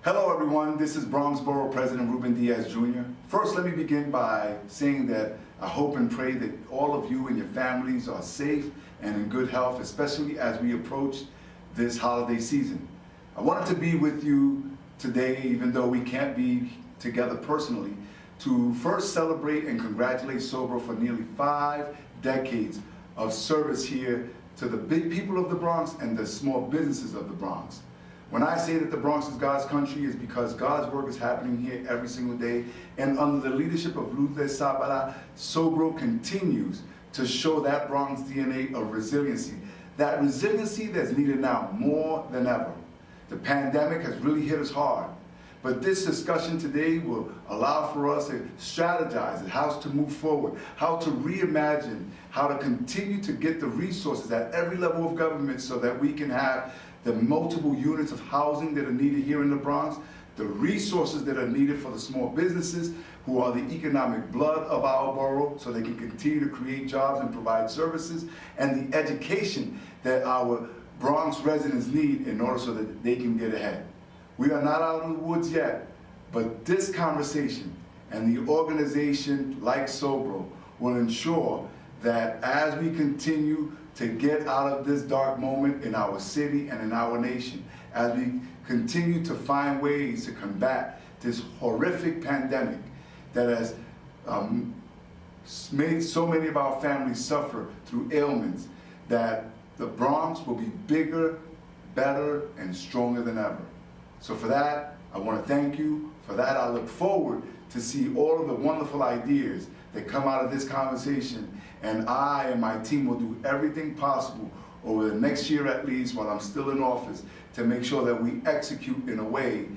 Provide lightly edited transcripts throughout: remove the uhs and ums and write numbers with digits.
Hello everyone, this is Bronx Borough President Ruben Diaz Jr. First, let me begin by saying that I hope and pray that all of you and your families are safe and in good health, especially as we approach this holiday season. I wanted to be with you today, even though we can't be together personally, to first celebrate and congratulate Sobro for nearly 5 decades of service here to the big people of the Bronx and the small businesses of the Bronx. When I say that the Bronx is God's country, is because God's work is happening here every single day, and under the leadership of Lourdes Sabara, Sobro continues to show that Bronx DNA of resiliency. That resiliency that's needed now more than ever. The pandemic has really hit us hard, but this discussion today will allow for us to strategize on how to move forward, how to reimagine, how to continue to get the resources at every level of government so that we can have the multiple units of housing that are needed here in the Bronx, the resources that are needed for the small businesses who are the economic blood of our borough so they can continue to create jobs and provide services, and the education that our Bronx residents need in order so that they can get ahead. We are not out in the woods yet, but this conversation and the organization like Sobro will ensure that as we continue to get out of this dark moment in our city and in our nation, as we continue to find ways to combat this horrific pandemic that has made so many of our families suffer through ailments, that the Bronx will be bigger, better, and stronger than ever. So for that, I want to thank you. For that, I look forward to see all of the wonderful ideas that come out of this conversation, and I and my team will do everything possible over the next year at least while I'm still in office to make sure that we execute in a way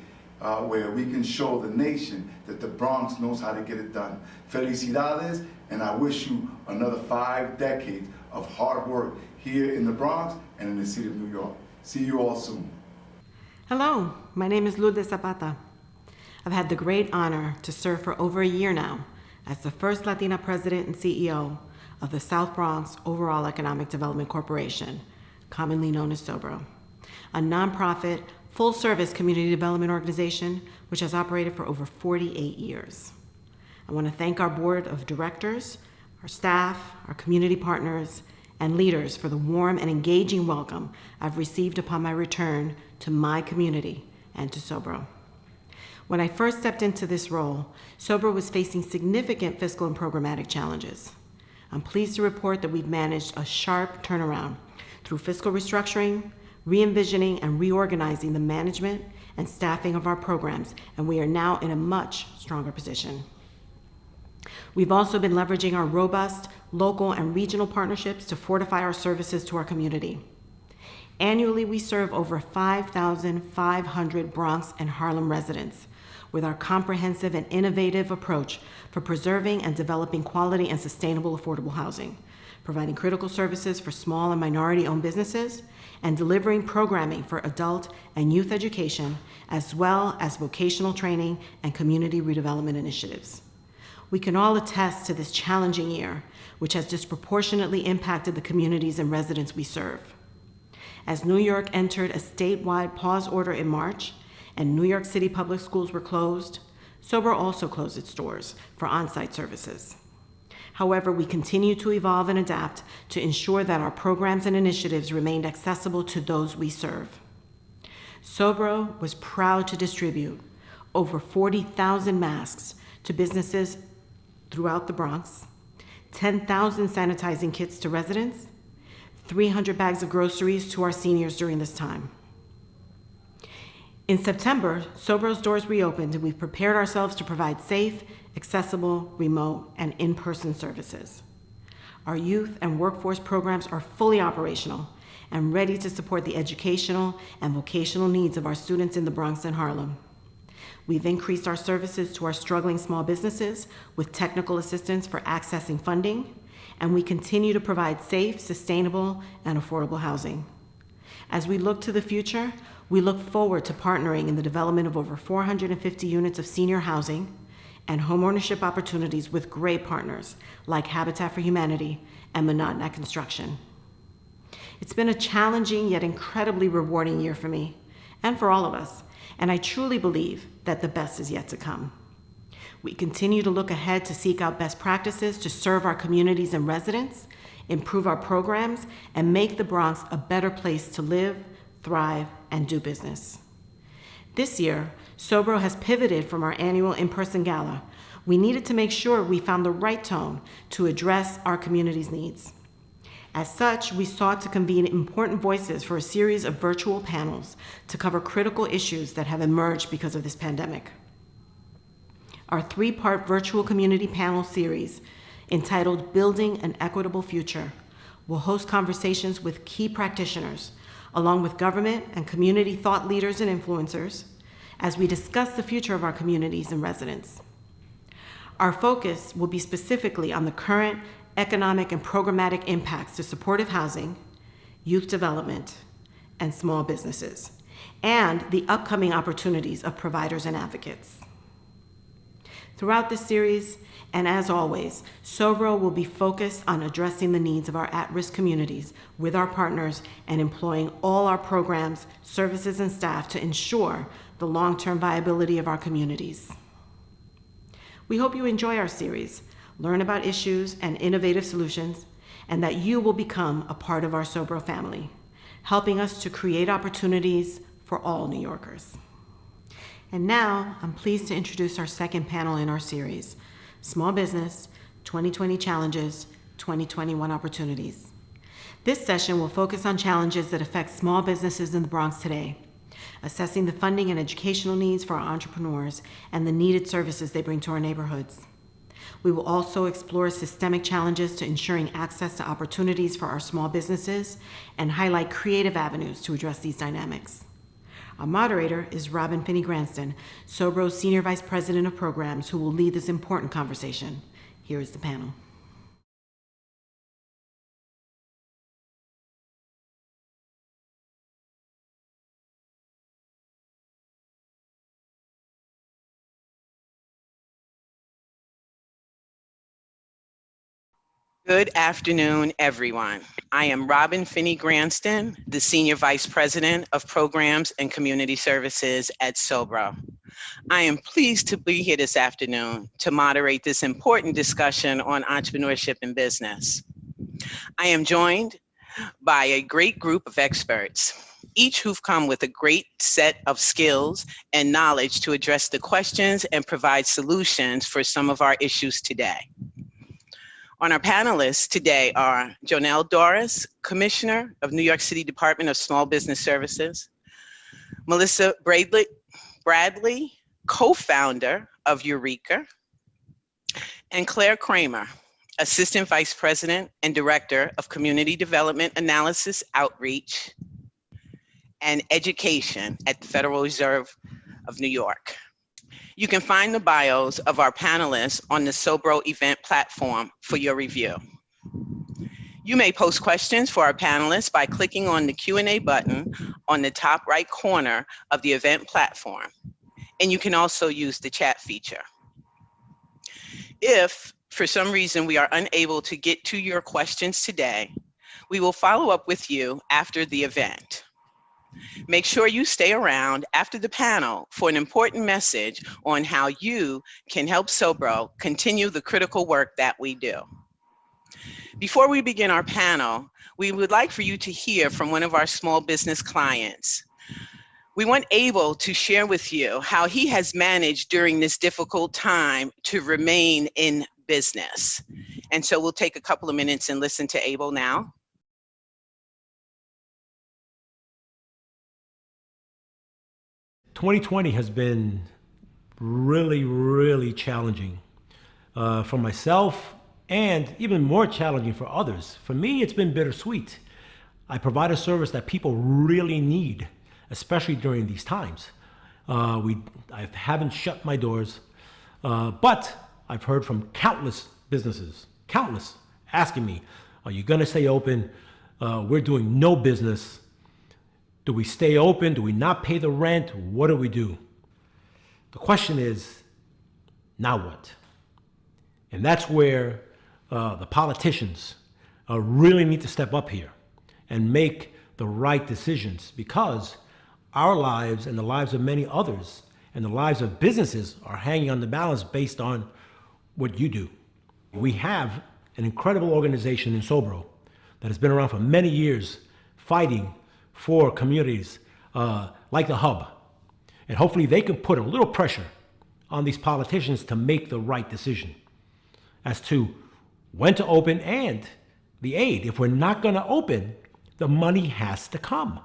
where we can show the nation that the Bronx knows how to get it done. Felicidades, and I wish you another 5 decades of hard work here in the Bronx and in the city of New York. See you all soon. Hello, my name is Lourdes Zapata. I've had the great honor to serve for over a year now as the first Latina president and CEO of the South Bronx Overall Economic Development Corporation, commonly known as Sobro, a nonprofit, full-service community development organization which has operated for over 48 years. I want to thank our board of directors, our staff, our community partners, and leaders for the warm and engaging welcome I've received upon my return to my community and to Sobro. When I first stepped into this role, Sobro was facing significant fiscal and programmatic challenges. I'm pleased to report that we've managed a sharp turnaround through fiscal restructuring, re-envisioning and reorganizing the management and staffing of our programs, and we are now in a much stronger position. We've also been leveraging our robust local and regional partnerships to fortify our services to our community. Annually, we serve over 5,500 Bronx and Harlem residents with our comprehensive and innovative approach for preserving and developing quality and sustainable affordable housing, providing critical services for small and minority-owned businesses, and delivering programming for adult and youth education, as well as vocational training and community redevelopment initiatives. We can all attest to this challenging year, which has disproportionately impacted the communities and residents we serve. As New York entered a statewide pause order in March, and New York City public schools were closed, Sobro also closed its doors for on-site services. However, we continue to evolve and adapt to ensure that our programs and initiatives remained accessible to those we serve. Sobro was proud to distribute over 40,000 masks to businesses throughout the Bronx, 10,000 sanitizing kits to residents, 300 bags of groceries to our seniors during this time. In September, Sobro's doors reopened, and we've prepared ourselves to provide safe, accessible, remote, and in-person services. Our youth and workforce programs are fully operational and ready to support the educational and vocational needs of our students in the Bronx and Harlem. We've increased our services to our struggling small businesses with technical assistance for accessing funding, and we continue to provide safe, sustainable, and affordable housing. As we look to the future, we look forward to partnering in the development of over 450 units of senior housing and homeownership opportunities with great partners like Habitat for Humanity and Monadnock Construction. It's been a challenging yet incredibly rewarding year for me and for all of us, and I truly believe that the best is yet to come. We continue to look ahead to seek out best practices to serve our communities and residents, improve our programs, and make the Bronx a better place to live, thrive, and do business. This year, Sobro has pivoted from our annual in-person gala. We needed to make sure we found the right tone to address our community's needs. As such, we sought to convene important voices for a series of virtual panels to cover critical issues that have emerged because of this pandemic. Our three-part virtual community panel series, entitled Building an Equitable Future, will host conversations with key practitioners, along with government and community thought leaders and influencers, as we discuss the future of our communities and residents. Our focus will be specifically on the current economic and programmatic impacts to supportive housing, youth development, and small businesses, and the upcoming opportunities of providers and advocates. Throughout this series, and as always, Sobro will be focused on addressing the needs of our at-risk communities with our partners and employing all our programs, services, and staff to ensure the long-term viability of our communities. We hope you enjoy our series, learn about issues and innovative solutions, and that you will become a part of our Sobro family, helping us to create opportunities for all New Yorkers. And now, I'm pleased to introduce our second panel in our series, Small Business, 2020 Challenges, 2021 Opportunities. This session will focus on challenges that affect small businesses in the Bronx today, assessing the funding and educational needs for our entrepreneurs and the needed services they bring to our neighborhoods. We will also explore systemic challenges to ensuring access to opportunities for our small businesses and highlight creative avenues to address these dynamics. Our moderator is Robin Finney-Granston, Sobro's Senior Vice President of Programs, who will lead this important conversation. Here is the panel. Good afternoon, everyone. I am Robin Finney-Granston, the Senior Vice President of Programs and Community Services at Sobro. I am pleased to be here this afternoon to moderate this important discussion on entrepreneurship and business. I am joined by a great group of experts, each who've come with a great set of skills and knowledge to address the questions and provide solutions for some of our issues today. On our panelists today are Jonelle Doris, Commissioner of New York City Department of Small Business Services, Melissa Bradley, co-founder of Eureka, and Claire Kramer, Assistant Vice President and Director of Community Development Analysis Outreach and Education at the Federal Reserve of New York. You can find the bios of our panelists on the Sobro event platform for your review. You may post questions for our panelists by clicking on the Q&A button on the top right corner of the event platform, and you can also use the chat feature. If, for some reason, we are unable to get to your questions today, we will follow up with you after the event. Make sure you stay around after the panel for an important message on how you can help Sobro continue the critical work that we do. Before we begin our panel, we would like for you to hear from one of our small business clients. We want Abel to share with you how he has managed during this difficult time to remain in business. And so we'll take a couple of minutes and listen to Abel now. 2020 has been really challenging for myself and even more challenging for others. For me, it's been bittersweet. I provide a service that people really need, especially during these times. I haven't shut my doors, but I've heard from countless businesses, asking me, are you gonna stay open? We're doing no business. Do we stay open? Do we not pay the rent? What do we do? The question is, now what? And that's where the politicians really need to step up here and make the right decisions, because Our lives and the lives of many others and the lives of businesses are hanging on the balance based on what you do. We have an incredible organization in Sobro that has been around for many years fighting for communities like the Hub. And hopefully they can put a little pressure on these politicians to make the right decision as to when to open and the aid. If we're not going to open, the money has to come.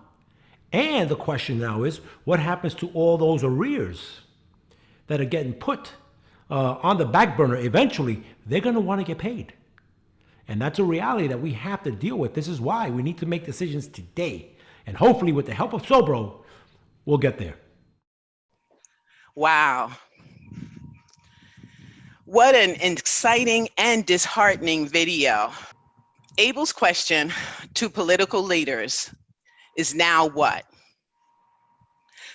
And the question now is, what happens to all those arrears that are getting put on the back burner? Eventually, they're going to want to get paid. And that's a reality that we have to deal with. This is why we need to make decisions today. And hopefully, with the help of Sobro, we'll get there. Wow. What an exciting and disheartening video. Abel's question to political leaders is now what?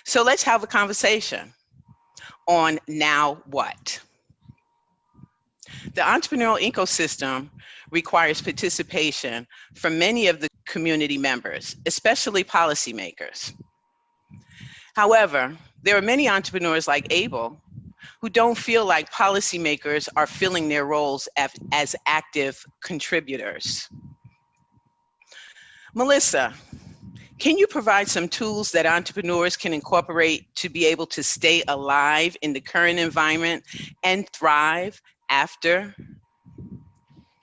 So let's have a conversation on now what. The entrepreneurial ecosystem requires participation from many of the community members, especially policymakers. However, there are many entrepreneurs like Abel who don't feel like policymakers are filling their roles as active contributors. Melissa, can you provide some tools that entrepreneurs can incorporate to be able to stay alive in the current environment and thrive after?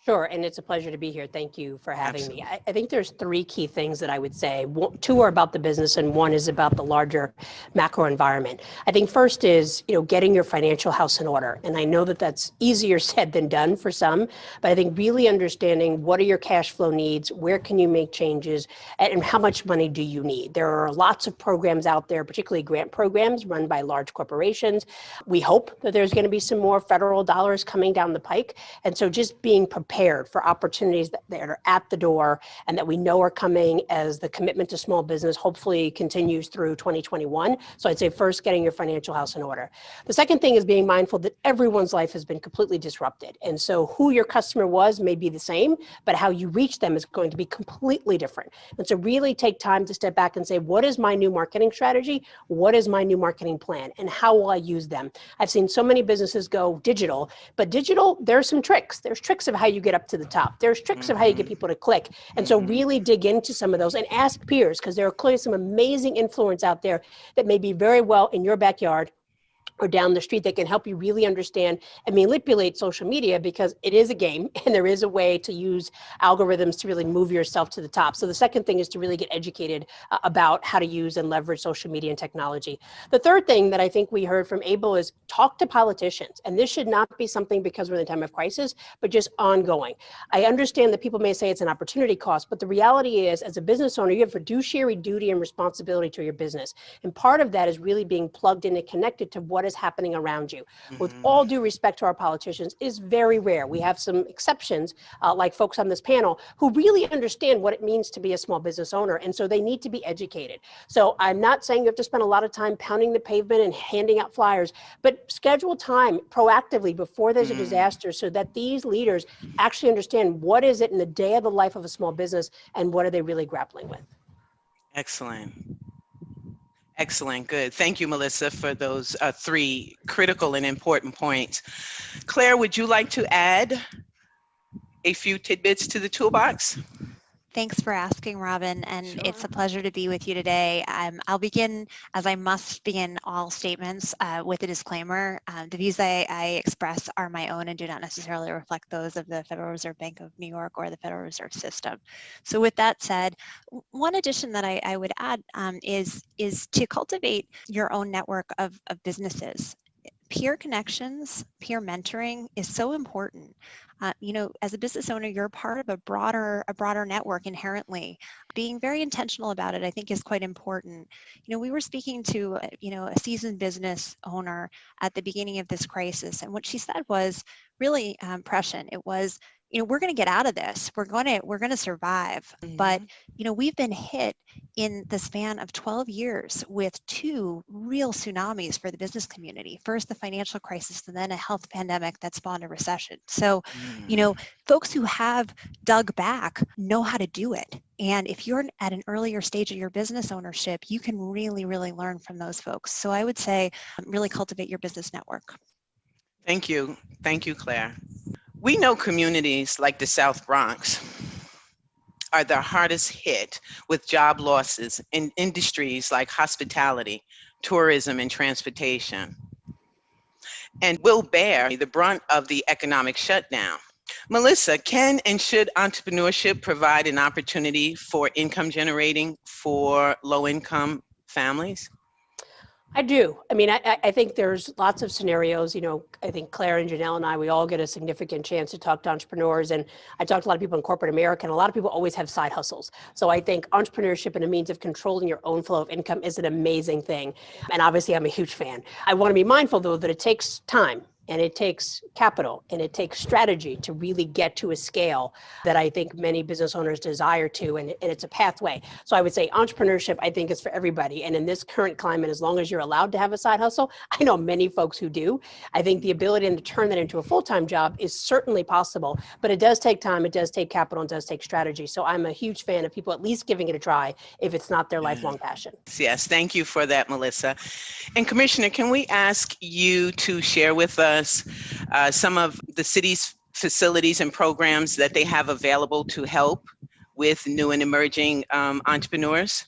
Sure, and it's a pleasure to be here. Thank you for having me. I think there's three key things that I would say. Two are about the business and one is about the larger macro environment. I think first is, getting your financial house in order. And I know that that's easier said than done for some, but I think really understanding what are your cash flow needs, where can you make changes, and how much money do you need? There are lots of programs out there, particularly grant programs run by large corporations. We hope that there's going to be some more federal dollars coming down the pike. And so just being prepared for opportunities that are at the door and that we know are coming as the commitment to small business hopefully continues through 2021. So I'd say first, getting your financial house in order. The second thing is being mindful that everyone's life has been completely disrupted. And so who your customer was may be the same, but how you reach them is going to be completely different. And so really take time to step back and say, what is my new marketing strategy? What is my new marketing plan? And how will I use them? I've seen so many businesses go digital, but digital, there are some tricks. There's tricks of how you get up to the top. There's tricks of how you get people to click. And so really dig into some of those and ask peers, because there are clearly some amazing influence out there that may be very well in your backyard or down the street that can help you really understand and manipulate social media, because it is a game and there is a way to use algorithms to really move yourself to the top. So the second thing is to really get educated about how to use and leverage social media and technology. The third thing that I think we heard from Abel is talk to politicians. And this should not be something because we're in a time of crisis, but just ongoing. I understand that people may say it's an opportunity cost, but the reality is, as a business owner, you have fiduciary duty and responsibility to your business. And part of that is really being plugged in and connected to what is happening around you. With all due respect to our politicians, is very rare. We have some exceptions, like folks on this panel, who really understand what it means to be a small business owner. And so they need to be educated. So I'm not saying you have to spend a lot of time pounding the pavement and handing out flyers, but schedule time proactively before there's a disaster so that these leaders actually understand what is it in the day of the life of a small business and what are they really grappling with. Excellent. Excellent. Good. Thank you, Melissa, for those three critical and important points. Claire, would you like to add a few tidbits to the toolbox? Thanks for asking, Robin, and Sure. It's a pleasure to be with you today. I'll begin, as I must begin all statements, with a disclaimer. The views I express are my own and do not necessarily reflect those of the Federal Reserve Bank of New York or the Federal Reserve System. So with that said, one addition that I would add is to cultivate your own network of businesses. Peer connections, peer mentoring is so important. As a business owner, you're part of a broader network inherently. Being very intentional about it, I think, is quite important. We were speaking to, a seasoned business owner at the beginning of this crisis, and what she said was really prescient. It was, we're going to get out of this. We're going to survive. But, we've been hit in the span of 12 years with two real tsunamis for the business community. First, the financial crisis, and then a health pandemic that spawned a recession. So You know, folks who have dug back know how to do it. And if you're at an earlier stage of your business ownership, you can really, really learn from those folks. So I would say really cultivate your business network. Thank you. Thank you, Claire. We know communities like the South Bronx are the hardest hit with job losses in industries like hospitality, tourism, and transportation, and will bear the brunt of the economic shutdown. Melissa, can and should entrepreneurship provide an opportunity for income generating for low-income families? I do. I mean, I think there's lots of scenarios. You know, I think Claire and Janelle and I, we all get a significant chance to talk to entrepreneurs. And I talk to a lot of people in corporate America, and a lot of people always have side hustles. So I think entrepreneurship and a means of controlling your own flow of income is an amazing thing. And obviously, I'm a huge fan. I want to be mindful, though, that it takes time. And it takes capital and it takes strategy to really get to a scale that I think many business owners desire to, and it's a pathway. So I would say entrepreneurship, I think, is for everybody. And in this current climate, as long as you're allowed to have a side hustle, I know many folks who do. I think the ability to turn that into a full-time job is certainly possible, but it does take time, it does take capital, and it does take strategy. So I'm a huge fan of people at least giving it a try if it's not their lifelong passion. Yes, thank you for that, Melissa. And Commissioner, can we ask you to share with us some of the city's facilities and programs that they have available to help with new and emerging entrepreneurs?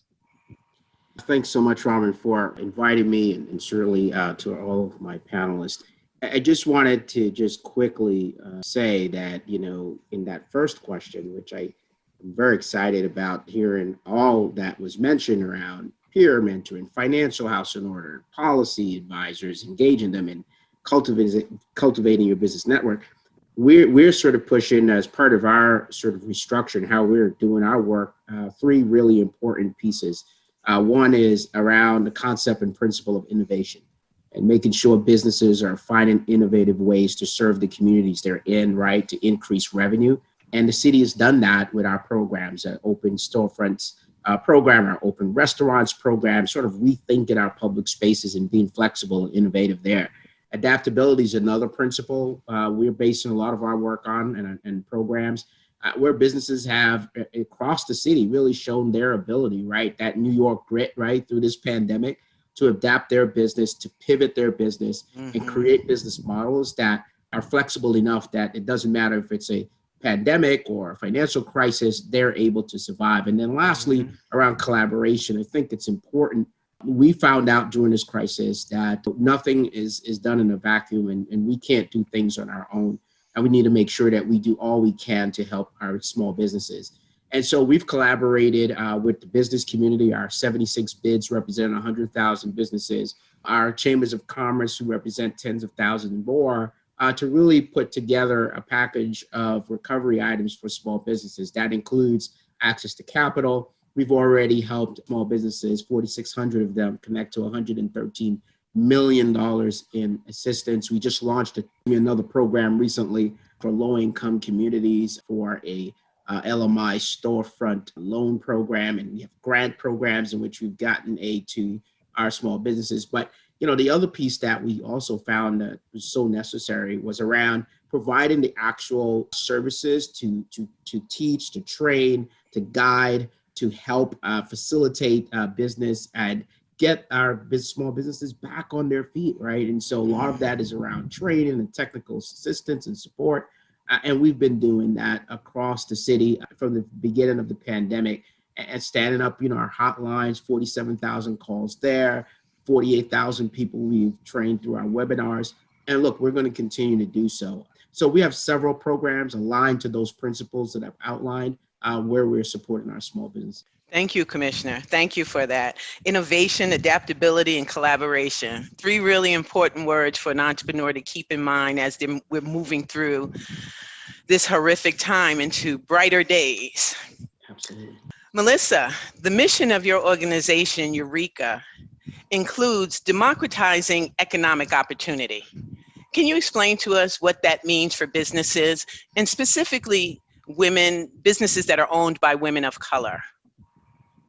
Thanks so much, Robin, for inviting me, and certainly to all of my panelists. I just wanted to just quickly say that, you know, in that first question, which I am very excited about hearing all that was mentioned around peer mentoring, financial house in order, policy advisors, engaging them in cultivating your business network. We're sort of pushing, as part of our sort of restructuring, how we're doing our work, three really important pieces. One is around the concept and principle of innovation and making sure businesses are finding innovative ways to serve the communities they're in, right, to increase revenue. And the city has done that with our programs, open storefronts program, our open restaurants program, sort of rethinking our public spaces and being flexible and innovative there. Adaptability is another principle we're basing a lot of our work on, and programs where businesses have across the city really shown their ability, right? That New York grit, right, through this pandemic, to adapt their business, to pivot their business, and create business models that are flexible enough that it doesn't matter if it's a pandemic or a financial crisis, they're able to survive. And then lastly, around collaboration, I think it's important. We found out during this crisis that nothing is done in a vacuum, and we can't do things on our own. And we need to make sure that we do all we can to help our small businesses. And so we've collaborated with the business community. Our 76 bids represent 100,000 businesses. Our chambers of commerce, who represent tens of thousands more, to really put together a package of recovery items for small businesses. That includes access to capital. We've already helped small businesses, 4,600 of them, connect to $113 million in assistance. We just launched another program recently for low-income communities for a LMI storefront loan program, and we have grant programs in which we've gotten aid to our small businesses. But you know, the other piece that we also found that was so necessary was around providing the actual services to teach, to train, to guide, to help facilitate business and get our small businesses back on their feet, right? And so a lot of that is around training and technical assistance and support. And we've been doing that across the city from the beginning of the pandemic, and standing up, you know, our hotlines, 47,000 calls there, 48,000 people we've trained through our webinars. And look, we're going to continue to do so. So we have several programs aligned to those principles that I've outlined where we're supporting our small business. Thank you, Commissioner. Thank you for that. Innovation, adaptability, and collaboration. Three really important words for an entrepreneur to keep in mind as we're moving through this horrific time into brighter days. Absolutely. Melissa, the mission of your organization, Eureka, includes democratizing economic opportunity. Can you explain to us what that means for businesses, and specifically businesses that are owned by women of color?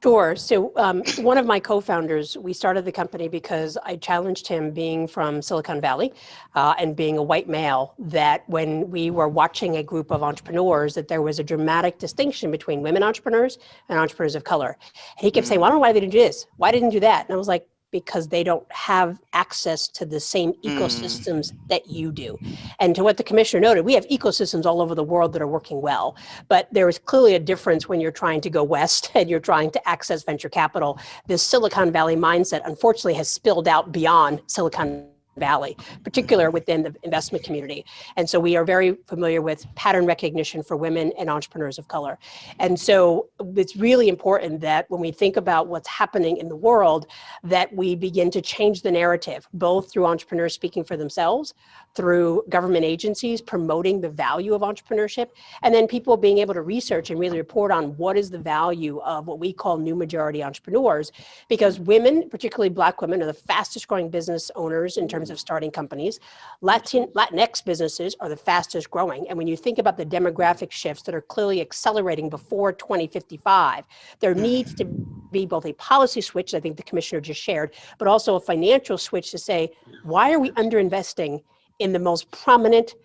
Sure. So one of my co-founders, we started the company because I challenged him, being from Silicon Valley and being a white male, that when we were watching a group of entrepreneurs, that there was a dramatic distinction between women entrepreneurs and entrepreneurs of color. And he kept saying, well, I don't know why they didn't do this. Why didn't do that? And I was like, because they don't have access to the same ecosystems that you do. And to what the commissioner noted, we have ecosystems all over the world that are working well, but there is clearly a difference when you're trying to go west and you're trying to access venture capital. This Silicon Valley mindset, unfortunately, has spilled out beyond Silicon Valley, particularly within the investment community. And so we are very familiar with pattern recognition for women and entrepreneurs of color. And so it's really important that when we think about what's happening in the world, that we begin to change the narrative, both through entrepreneurs speaking for themselves, through government agencies promoting the value of entrepreneurship, and then people being able to research and really report on what is the value of what we call new majority entrepreneurs, because women, particularly Black women, are the fastest growing business owners in terms of starting companies. Latinx businesses are the fastest growing. And when you think about the demographic shifts that are clearly accelerating before 2055, there needs to be both a policy switch, I think the commissioner just shared, but also a financial switch to say, why are we underinvesting in the most prominent,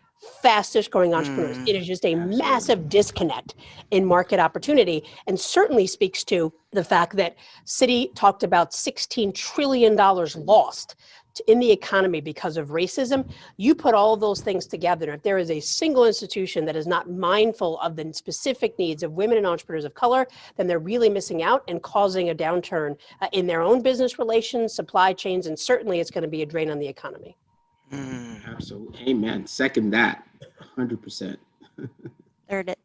fastest growing entrepreneurs? It is just a massive disconnect in market opportunity, and certainly speaks to the fact that Citi talked about $16 trillion lost in the economy because of racism. You put all of those things together, if there is a single institution that is not mindful of the specific needs of women and entrepreneurs of color, then they're really missing out and causing a downturn in their own business relations, supply chains, and certainly it's going to be a drain on the economy. Absolutely. Amen. Second that. 100%. Third it.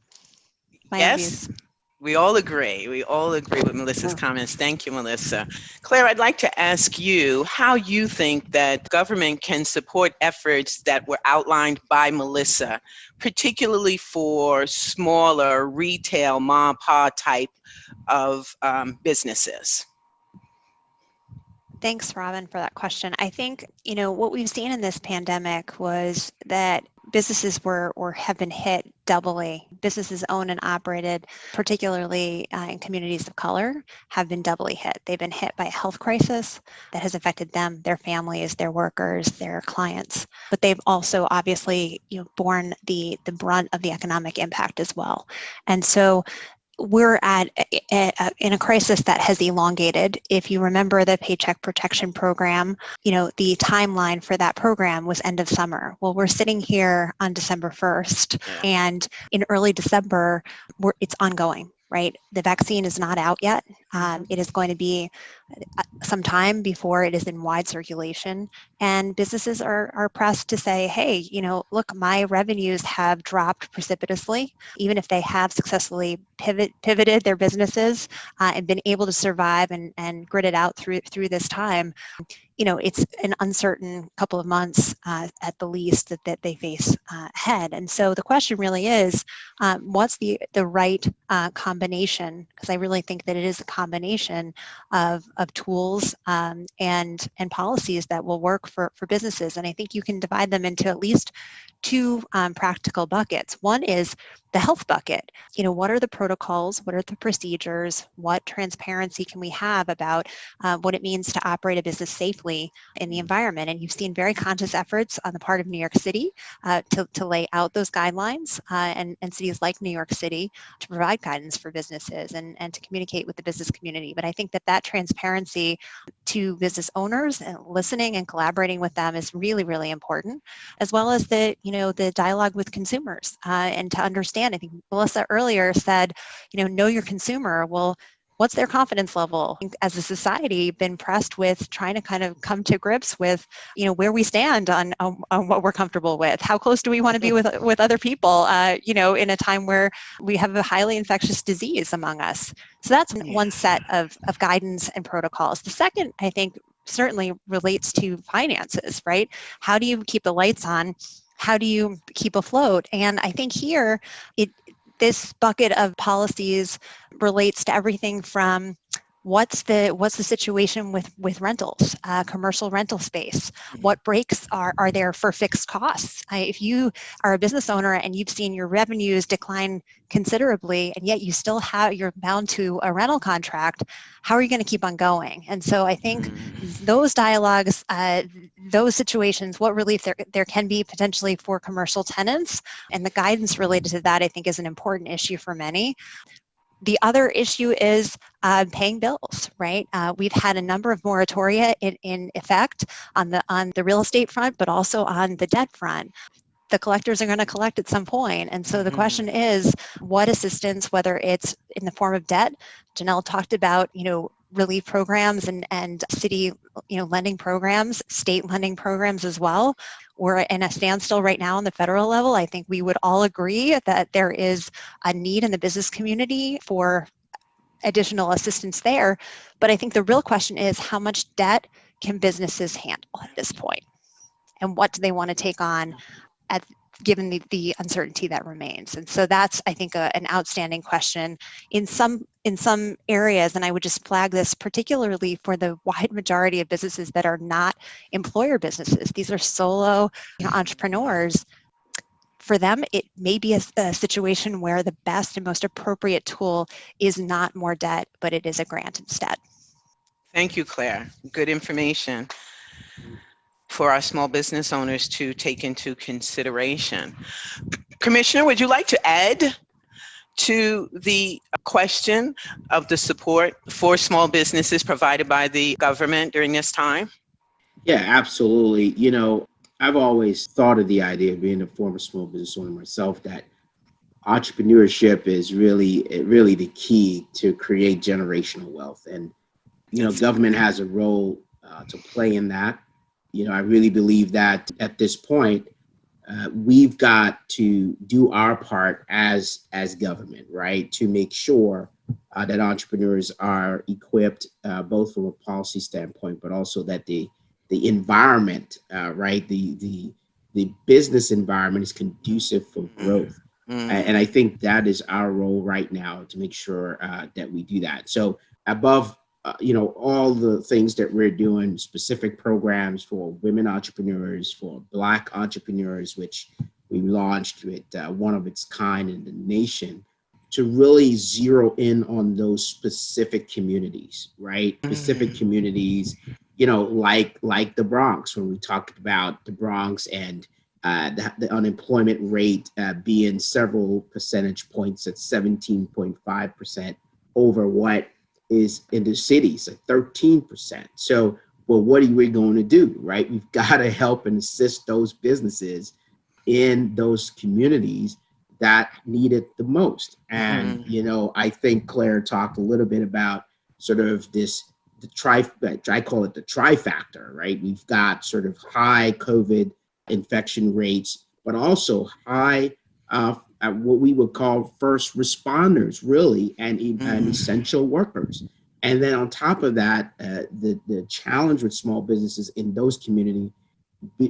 My Yes, views. we all agree. We all agree with Melissa's comments. Thank you, Melissa. Claire, I'd like to ask you how you think that government can support efforts that were outlined by Melissa, particularly for smaller retail mom pa type of businesses. Thanks, Robin, for that question. I think, what we've seen in this pandemic was that businesses have been hit doubly. Businesses owned and operated, particularly in communities of color, have been doubly hit. They've been hit by a health crisis that has affected them, their families, their workers, their clients. But they've also obviously, borne the brunt of the economic impact as well. And so we're in a crisis that has elongated. If you remember the Paycheck Protection program, the timeline for that program was end of summer. Well, we're sitting here on December 1st, and in early December, it's ongoing, right? The vaccine is not out yet. It is going to be some time before it is in wide circulation, and businesses are pressed to say, hey, look, my revenues have dropped precipitously. Even if they have successfully pivoted their businesses and been able to survive and grit it out through this time, it's an uncertain couple of months at the least that they face ahead. And so the question really is, what's the right combination? Because I really think that it is a combination of tools and policies that will work for businesses. And I think you can divide them into at least two practical buckets. One is the health bucket. What are the protocols? What are the procedures? What transparency can we have about what it means to operate a business safely in the environment? And you've seen very conscious efforts on the part of New York City to lay out those guidelines and cities like New York City to provide guidance for businesses and to communicate with the business community. But I think that transparency to business owners and listening and collaborating with them is really, really important, as well as the dialogue with consumers and to understand. I think Melissa earlier said, know your consumer. Well, what's their confidence level? As a society, been pressed with trying to kind of come to grips with, where we stand on what we're comfortable with. How close do we want to be with other people, in a time where we have a highly infectious disease among us. So that's one set of guidance and protocols. The second, I think, certainly relates to finances, right? How do you keep the lights on? How do you keep afloat? And I think here, this bucket of policies relates to everything from what's the situation with rentals, commercial rental space? What breaks are there for fixed costs? If you are a business owner and you've seen your revenues decline considerably, and yet you're bound to a rental contract, how are you going to keep on going? And so I think those dialogues, those situations, what relief there can be potentially for commercial tenants, and the guidance related to that, I think, is an important issue for many. The other issue is paying bills, right? We've had a number of moratoria in effect on the real estate front, but also on the debt front. The collectors are going to collect at some point. And so the question is, what assistance, whether it's in the form of debt, Janelle talked about, relief programs and city, lending programs, state lending programs as well. We're in a standstill right now on the federal level. I think we would all agree that there is a need in the business community for additional assistance there. But I think the real question is, how much debt can businesses handle at this point? And what do they want to take on given the uncertainty that remains? And so that's, I think, an outstanding question in some areas. And I would just flag this particularly for the wide majority of businesses that are not employer businesses. These are solo entrepreneurs. For them, it may be a situation where the best and most appropriate tool is not more debt, but it is a grant instead. Thank you, Claire. Good information for our small business owners to take into consideration. Commissioner, would you like to add to the question of the support for small businesses provided by the government during this time? Yeah, absolutely. I've always thought of the idea of being a former small business owner myself, that entrepreneurship is really the key to create generational wealth. And, government has a role to play in that. I really believe that at this point, we've got to do our part as government, right, to make sure that entrepreneurs are equipped both from a policy standpoint, but also that the environment, right, the business environment is conducive for growth. And I think that is our role right now, to make sure that we do that. So above all the things that we're doing, specific programs for women entrepreneurs, for Black entrepreneurs, which we launched with one of its kind in the nation, to really zero in on those specific communities, right? Specific communities, like the Bronx, when we talked about the Bronx and the unemployment rate being several percentage points at 17.5% over what is in the cities at 13%. So, well, what are we going to do, right? We've got to help and assist those businesses in those communities that need it the most. And, I think Claire talked a little bit about sort of I call it the trifactor, right? We've got sort of high COVID infection rates, but also high what we would call first responders, really, and essential workers. And then on top of that, the challenge with small businesses in those communities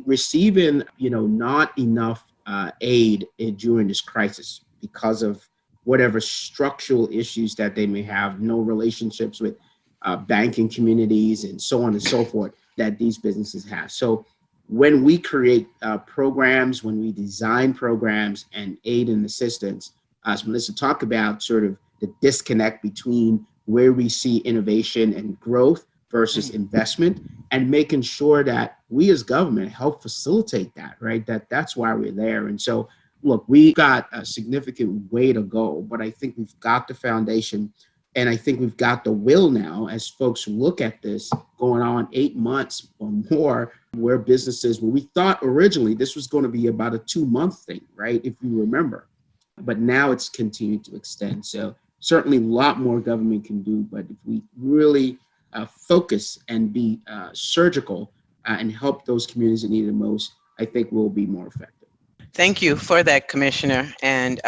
receiving, not enough aid during this crisis because of whatever structural issues that they may have, no relationships with banking communities and so on and so forth that these businesses have. So when we create programs, when we design programs and aid and assistance, as Melissa talked about, sort of the disconnect between where we see innovation and growth versus investment, and making sure that we as government help facilitate that, right? That's why we're there. And so, look, we've got a significant way to go, but I think we've got the foundation, and I think we've got the will now, as folks look at this going on 8 months or more, where we thought originally this was going to be about a 2-month thing, right? If you remember, but now it's continued to extend. So certainly a lot more government can do, but if we really focus and be surgical and help those communities that need it the most, I think we'll be more effective. Thank you for that, Commissioner. And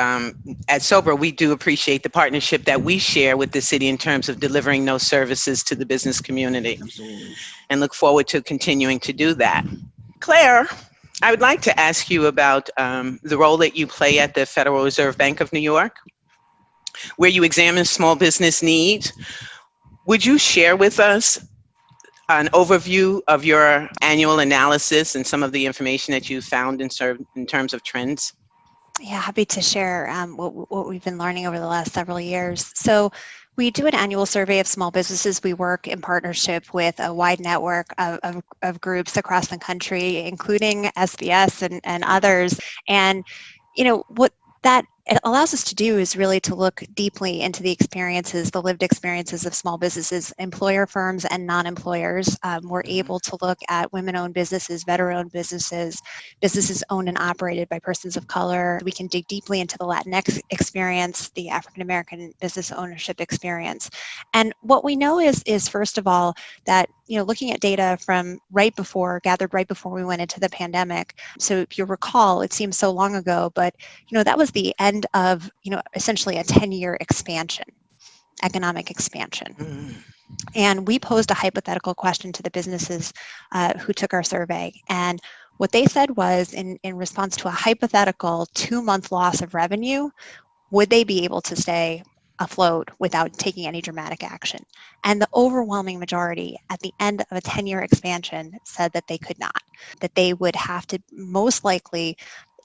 at SOBRA, we do appreciate the partnership that we share with the city in terms of delivering those services to the business community. Absolutely. And look forward to continuing to do that. Claire, I would like to ask you about the role that you play at the Federal Reserve Bank of New York, where you examine small business needs. Would you share with us an overview of your annual analysis and some of the information that you found in terms of trends? Yeah, happy to share what we've been learning over the last several years. So we do an annual survey of small businesses. We work in partnership with a wide network of groups across the country, including SBS and others. And, what that it allows us to do is really to look deeply into the experiences, the lived experiences of small businesses, employer firms and non-employers. We're able to look at women-owned businesses, veteran-owned businesses, businesses owned and operated by persons of color. We can dig deeply into the Latinx experience, the African-American business ownership experience. And what we know is first of all, that looking at data from gathered right before we went into the pandemic. So if you recall, it seems so long ago, but that was the end of essentially a 10-year expansion, economic expansion. And we posed a hypothetical question to the businesses who took our survey. And what they said was, in response to a hypothetical 2-month loss of revenue, would they be able to stay afloat without taking any dramatic action? And the overwhelming majority at the end of a 10-year expansion said that they could not, that they would have to most likely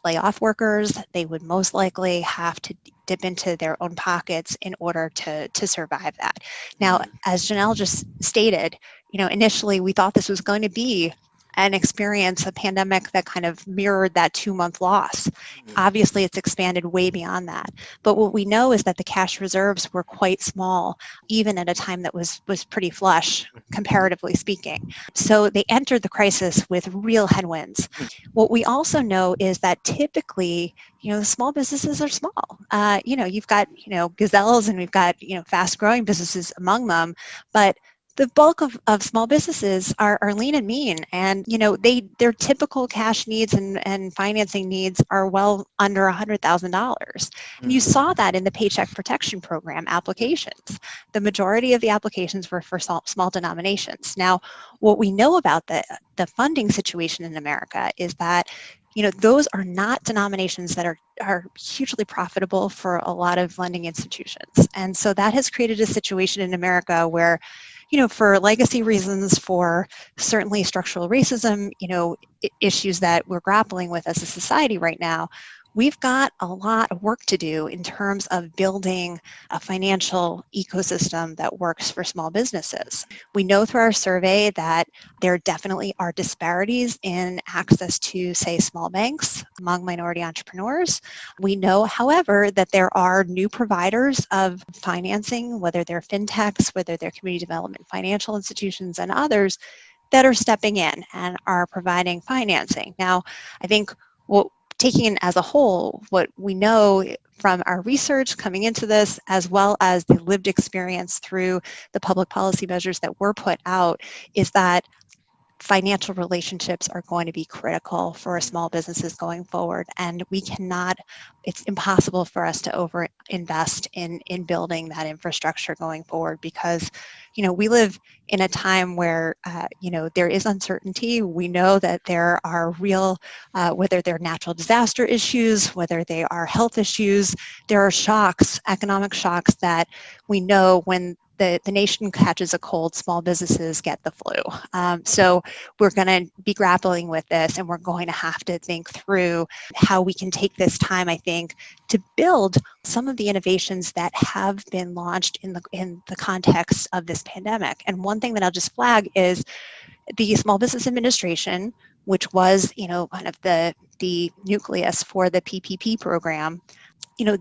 lay off workers. They would most likely have to dip into their own pockets in order to survive that. Now, as Janelle just stated, initially we thought this was going to be an experience, a pandemic that kind of mirrored that 2-month loss. Obviously, it's expanded way beyond that. But what we know is that the cash reserves were quite small, even at a time that was pretty flush, comparatively speaking. So they entered the crisis with real headwinds. What we also know is that typically, small businesses are small. You've got, gazelles, and we've got, fast growing businesses among them, but the bulk of small businesses are lean and mean, and their typical cash needs and financing needs are well under $100,000. And you saw that in the Paycheck Protection Program applications. The majority of the applications were for small denominations. Now, what we know about the funding situation in America is that those are not denominations that are hugely profitable for a lot of lending institutions. And so that has created a situation in America where, for legacy reasons, for certainly structural racism, issues that we're grappling with as a society right now, we've got a lot of work to do in terms of building a financial ecosystem that works for small businesses. We know through our survey that there definitely are disparities in access to, say, small banks among minority entrepreneurs. We know, however, that there are new providers of financing, whether they're fintechs, whether they're community development financial institutions, and others that are stepping in and are providing financing. Now, I think taking it as a whole, what we know from our research coming into this, as well as the lived experience through the public policy measures that were put out, is that financial relationships are going to be critical for small businesses going forward. And it's impossible for us to overinvest in building that infrastructure going forward, because, we live in a time where, there is uncertainty. We know that there are real, whether they're natural disaster issues, whether they are health issues, there are shocks, economic shocks that we know when the nation catches a cold, small businesses get the flu. So we're going to be grappling with this, and we're going to have to think through how we can take this time, I think, to build some of the innovations that have been launched in the context of this pandemic. And one thing that I'll just flag is the Small Business Administration, which was, kind of the nucleus for the PPP program.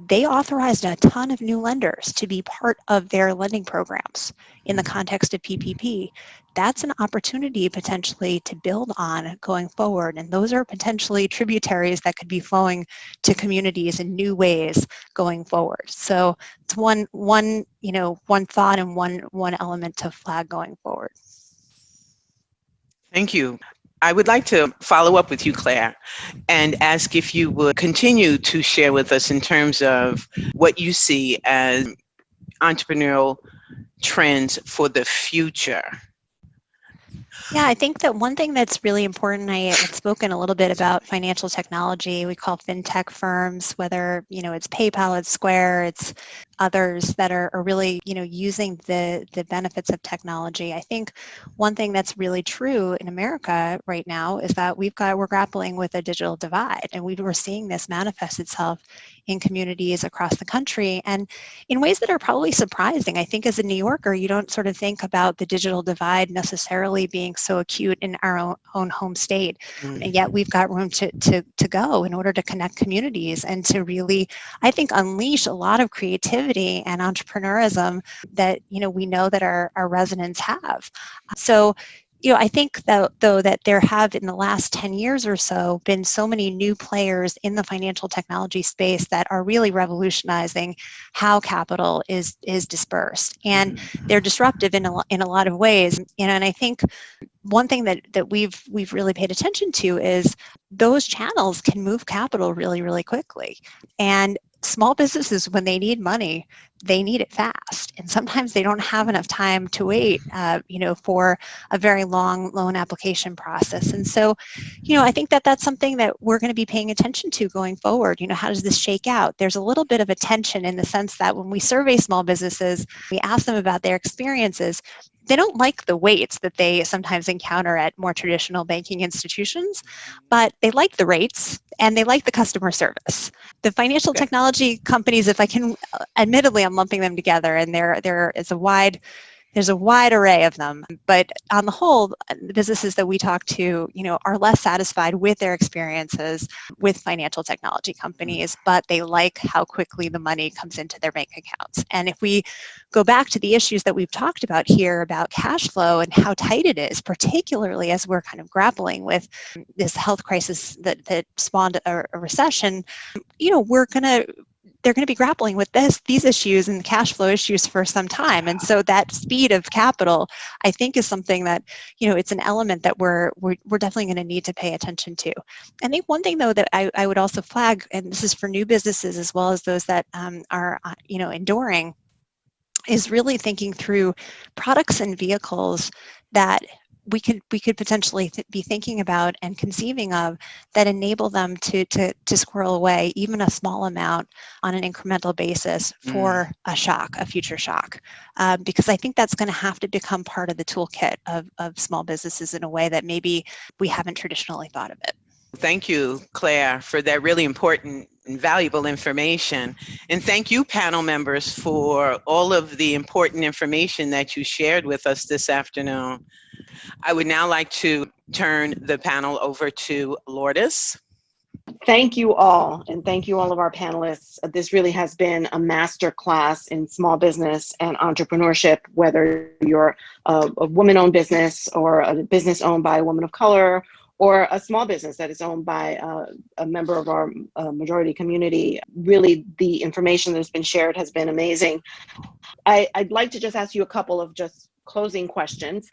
They authorized a ton of new lenders to be part of their lending programs in the context of PPP. That's an opportunity potentially to build on going forward. And those are potentially tributaries that could be flowing to communities in new ways going forward. So it's one thought and one element to flag going forward. Thank you. I would like to follow up with you, Claire, and ask if you would continue to share with us in terms of what you see as entrepreneurial trends for the future. Yeah, I think that one thing that's really important, I had spoken a little bit about financial technology. We call fintech firms, whether, it's PayPal, it's Square, it's others that are really, using the benefits of technology. I think one thing that's really true in America right now is that we're grappling with a digital divide, and we're seeing this manifest itself in communities across the country and in ways that are probably surprising. I think as a New Yorker, you don't sort of think about the digital divide necessarily being so acute in our own home state. And yet we've got room to go in order to connect communities and to really, I think, unleash a lot of creativity and entrepreneurism that, we know that our residents have. So, I think though that there have in the last 10 years or so been so many new players in the financial technology space that are really revolutionizing how capital is dispersed, and they're disruptive in a lot of ways. And I think one thing that we've really paid attention to is those channels can move capital really, really quickly. And small businesses, when they need money, they need it fast. And sometimes they don't have enough time to wait, for a very long loan application process. And so, I think that that's something that we're going to be paying attention to going forward. How does this shake out? There's a little bit of a tension in the sense that when we survey small businesses, we ask them about their experiences. They don't like the waits that they sometimes encounter at more traditional banking institutions, but they like the rates and they like the customer service. The financial technology companies, if I can, admittedly, I'm lumping them together, and there's a wide array of them. But on the whole, the businesses that we talk to, are less satisfied with their experiences with financial technology companies, but they like how quickly the money comes into their bank accounts. And if we go back to the issues that we've talked about here about cash flow and how tight it is, particularly as we're kind of grappling with this health crisis that spawned a recession, they're going to be grappling with these issues and cash flow issues for some time. And so that speed of capital, I think, is something that, it's an element that we're definitely going to need to pay attention to. I think one thing, though, that I would also flag, and this is for new businesses as well as those that are, enduring, is really thinking through products and vehicles that we could potentially be thinking about and conceiving of that enable them to squirrel away even a small amount on an incremental basis for a future shock, because I think that's going to have to become part of the toolkit of small businesses in a way that maybe we haven't traditionally thought of it. Thank you, Claire, for that really important and valuable information. And thank you, panel members, for all of the important information that you shared with us this afternoon. I would now like to turn the panel over to Lourdes. Thank you all, and thank you all of our panelists. This really has been a master class in small business and entrepreneurship, whether you're a woman-owned business or a business owned by a woman of color, or a small business that is owned by a member of our majority community. Really, the information that has been shared has been amazing. I'd like to just ask you a couple of just closing questions.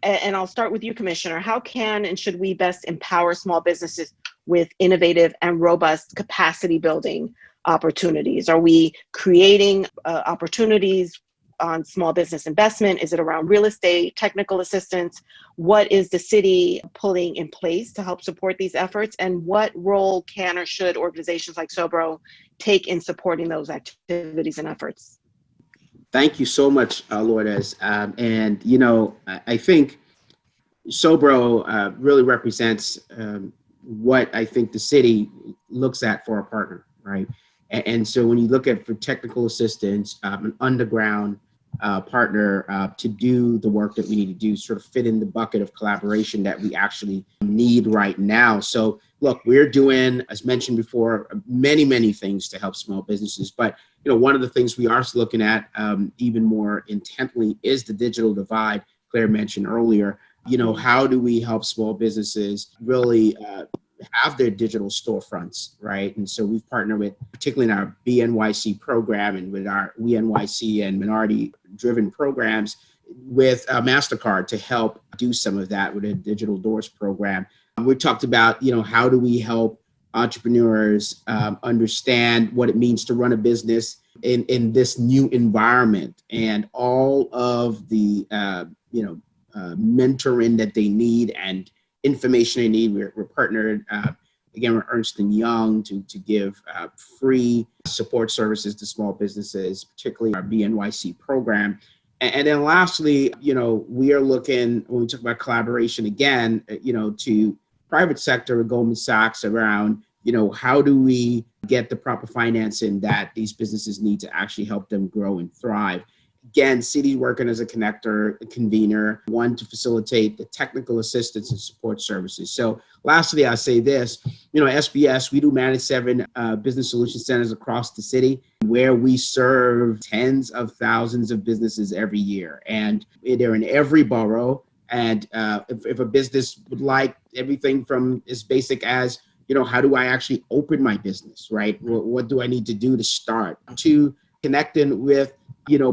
And I'll start with you, Commissioner. How can and should we best empower small businesses with innovative and robust capacity building opportunities? Are we creating opportunities on small business investment? Is it around real estate, technical assistance? What is the city putting in place to help support these efforts? And what role can or should organizations like SOBRO take in supporting those activities and efforts? Thank you so much, Lourdes. And, I think SOBRO really represents what I think the city looks at for a partner, right? And so when you look at for technical assistance, an underground partner to do the work that we need to do, sort of fit in the bucket of collaboration that we actually need right now. So look, we're doing, as mentioned before, many, many things to help small businesses. But one of the things we are looking at even more intently is the digital divide Claire mentioned earlier. How do we help small businesses really have their digital storefronts, right? And so we've partnered with, particularly in our BNYC program and with our WeNYC and minority-driven programs, with MasterCard to help do some of that with a Digital Doors program. We talked about, how do we help entrepreneurs understand what it means to run a business in this new environment, and all of the, mentoring that they need and information they need. We're partnered again with Ernst & Young to give free support services to small businesses, particularly our BNYC program. And then lastly, we are looking, when we talk about collaboration again, to private sector with Goldman Sachs around, how do we get the proper financing that these businesses need to actually help them grow and thrive. Again, Citi working as a connector, a convener, one to facilitate the technical assistance and support services. So lastly, I'll say this, SBS, we do manage 7 business solution centers across the city where we serve tens of thousands of businesses every year. And they're in every borough. And if a business would like everything from as basic as, how do I actually open my business, right? What do I need to do to start? To connecting with,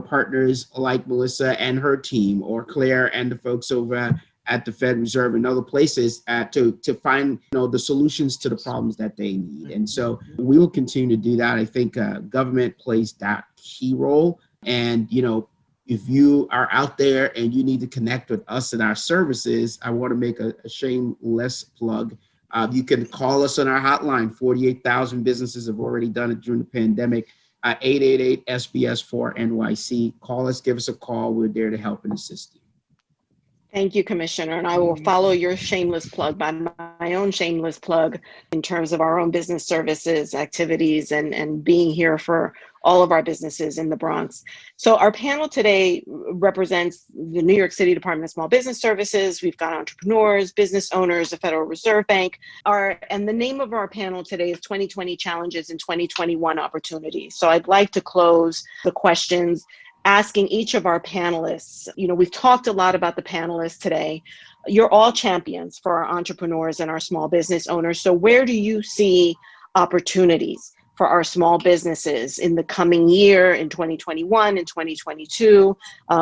partners like Melissa and her team, or Claire and the folks over at the Fed Reserve and other places to find, the solutions to the problems that they need. And so we will continue to do that. I think government plays that key role. And, if you are out there and you need to connect with us and our services, I want to make a shameless plug. You can call us on our hotline. 48,000 businesses have already done it during the pandemic. 888-SBS4-NYC. Call us, give us a call. We're there to help and assist you. Thank you, Commissioner. And I will follow your shameless plug by my own shameless plug in terms of our own business services activities and being here for all of our businesses in the Bronx. So our panel today represents the New York City Department of Small Business Services. We've got entrepreneurs, business owners, the Federal Reserve Bank. And the name of our panel today is 2020 Challenges and 2021 Opportunities. So I'd like to close the questions asking each of our panelists, we've talked a lot about the panelists today. You're all champions for our entrepreneurs and our small business owners. So where do you see opportunities for our small businesses in the coming year, in 2021 and 2022,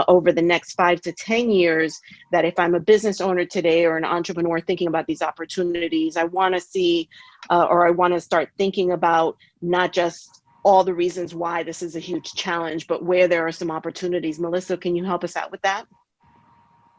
over the next 5 to 10 years, that if I'm a business owner today or an entrepreneur thinking about these opportunities, I want to see, or I want to start thinking about not just all the reasons why this is a huge challenge, but where there are some opportunities. Melissa, can you help us out with that?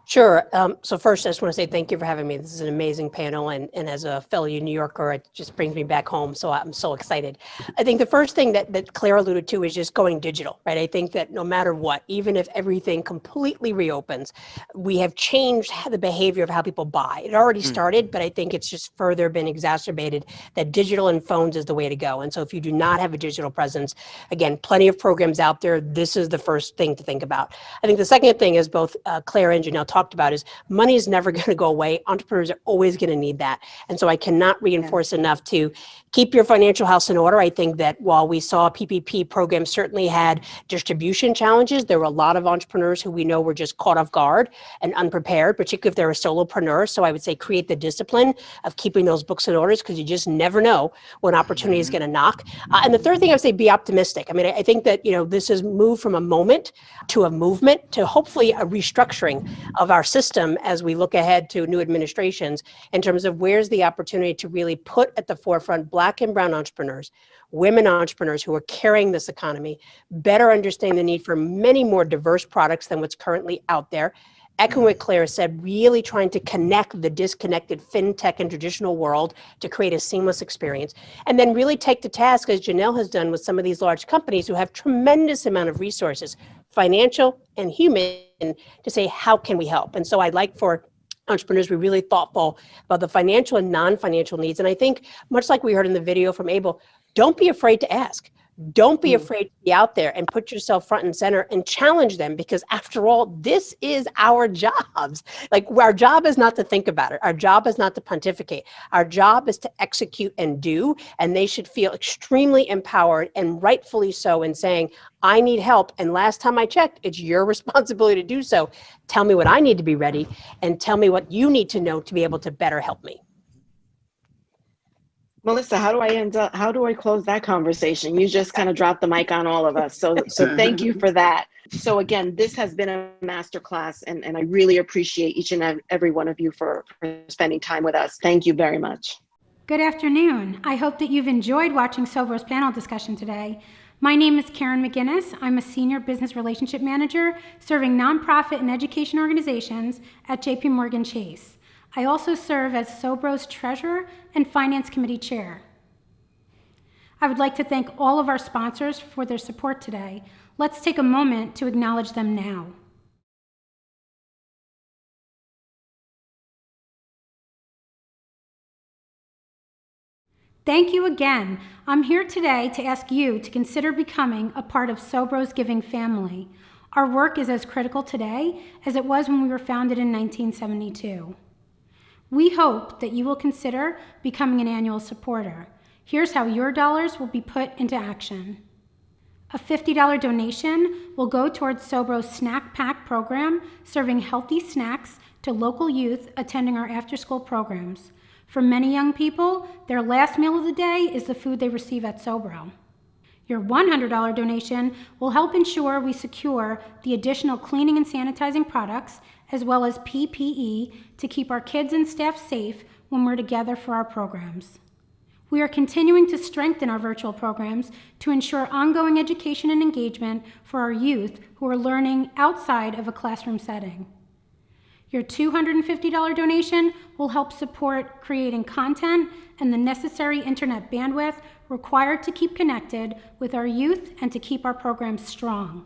Sure. So first, I just want to say thank you for having me. This is an amazing panel. And as a fellow New Yorker, it just brings me back home. So I'm so excited. I think the first thing that Claire alluded to is just going digital, right? I think that no matter what, even if everything completely reopens, we have changed the behavior of how people buy. It already started, but I think it's just further been exacerbated that digital and phones is the way to go. And so if you do not have a digital presence, again, plenty of programs out there. This is the first thing to think about. I think the second thing is both Claire and Janelle talked about is money is never going to go away. Entrepreneurs are always going to need that. And so I cannot reinforce enough to keep your financial house in order. I think that while we saw PPP programs certainly had distribution challenges, there were a lot of entrepreneurs who we know were just caught off guard and unprepared, particularly if they're a solopreneur. So I would say create the discipline of keeping those books in order, because you just never know when opportunity is going to knock. And the third thing I would say, be optimistic. I mean, I think that, this has moved from a moment to a movement to hopefully a restructuring of our system as we look ahead to new administrations in terms of where's the opportunity to really put at the forefront Black and brown entrepreneurs, women entrepreneurs who are carrying this economy, better understanding the need for many more diverse products than what's currently out there. Echoing what Claire said, really trying to connect the disconnected fintech and traditional world to create a seamless experience. And then really take to task, as Janelle has done with some of these large companies who have tremendous amount of resources, financial and human, to say, how can we help? And so I'd like for entrepreneurs to be really thoughtful about the financial and non-financial needs. And I think, much like we heard in the video from Abel, don't be afraid to ask. Don't be afraid to be out there and put yourself front and center and challenge them, because after all, this is our jobs. Like, our job is not to think about it. Our job is not to pontificate. Our job is to execute and do, and they should feel extremely empowered, and rightfully so, in saying, I need help. And last time I checked, it's your responsibility to do so. Tell me what I need to be ready, and tell me what you need to know to be able to better help me. Melissa, how do I close that conversation? You just kind of dropped the mic on all of us. So thank you for that. So again, this has been a masterclass, and I really appreciate each and every one of you for spending time with us. Thank you very much. Good afternoon. I hope that you've enjoyed watching Sober's panel discussion today. My name is Karen McGinnis. I'm a Senior Business Relationship Manager serving nonprofit and education organizations at JP Morgan Chase. I also serve as Sobro's Treasurer and Finance Committee Chair. I would like to thank all of our sponsors for their support today. Let's take a moment to acknowledge them now. Thank you again. I'm here today to ask you to consider becoming a part of Sobro's giving family. Our work is as critical today as it was when we were founded in 1972. We hope that you will consider becoming an annual supporter. Here's how your dollars will be put into action. A $50 donation will go towards Sobro's Snack Pack program, serving healthy snacks to local youth attending our after-school programs. For many young people, their last meal of the day is the food they receive at Sobro. Your $100 donation will help ensure we secure the additional cleaning and sanitizing products, as well as PPE, to keep our kids and staff safe when we're together for our programs. We are continuing to strengthen our virtual programs to ensure ongoing education and engagement for our youth who are learning outside of a classroom setting. Your $250 donation will help support creating content and the necessary internet bandwidth required to keep connected with our youth and to keep our programs strong.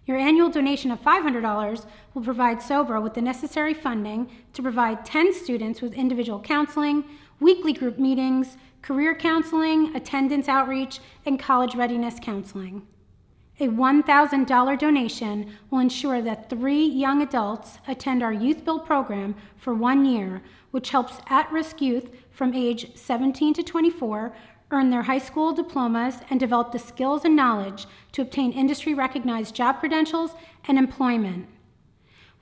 Your annual donation of $500 will provide Sobro with the necessary funding to provide 10 students with individual counseling, weekly group meetings, career counseling, attendance outreach, and college readiness counseling. A $1,000 donation will ensure that 3 young adults attend our Youth Build program for 1 year, which helps at-risk youth from age 17 to 24 earn their high school diplomas and develop the skills and knowledge to obtain industry-recognized job credentials and employment.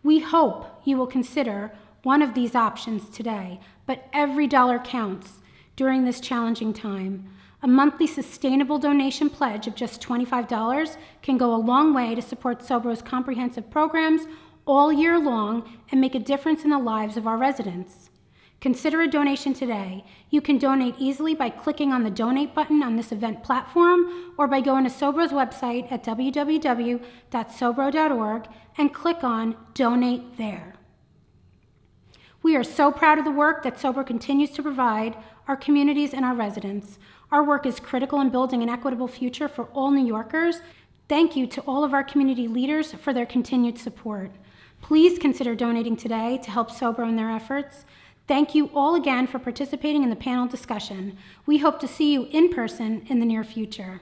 We hope you will consider one of these options today, but every dollar counts during this challenging time. A monthly sustainable donation pledge of just $25 can go a long way to support Sobro's comprehensive programs all year long and make a difference in the lives of our residents. Consider a donation today. You can donate easily by clicking on the donate button on this event platform or by going to Sobro's website at www.sobro.org and click on Donate There. We are so proud of the work that Sobro continues to provide our communities and our residents. Our work is critical in building an equitable future for all New Yorkers. Thank you to all of our community leaders for their continued support. Please consider donating today to help Sobro in their efforts. Thank you all again for participating in the panel discussion. We hope to see you in person in the near future.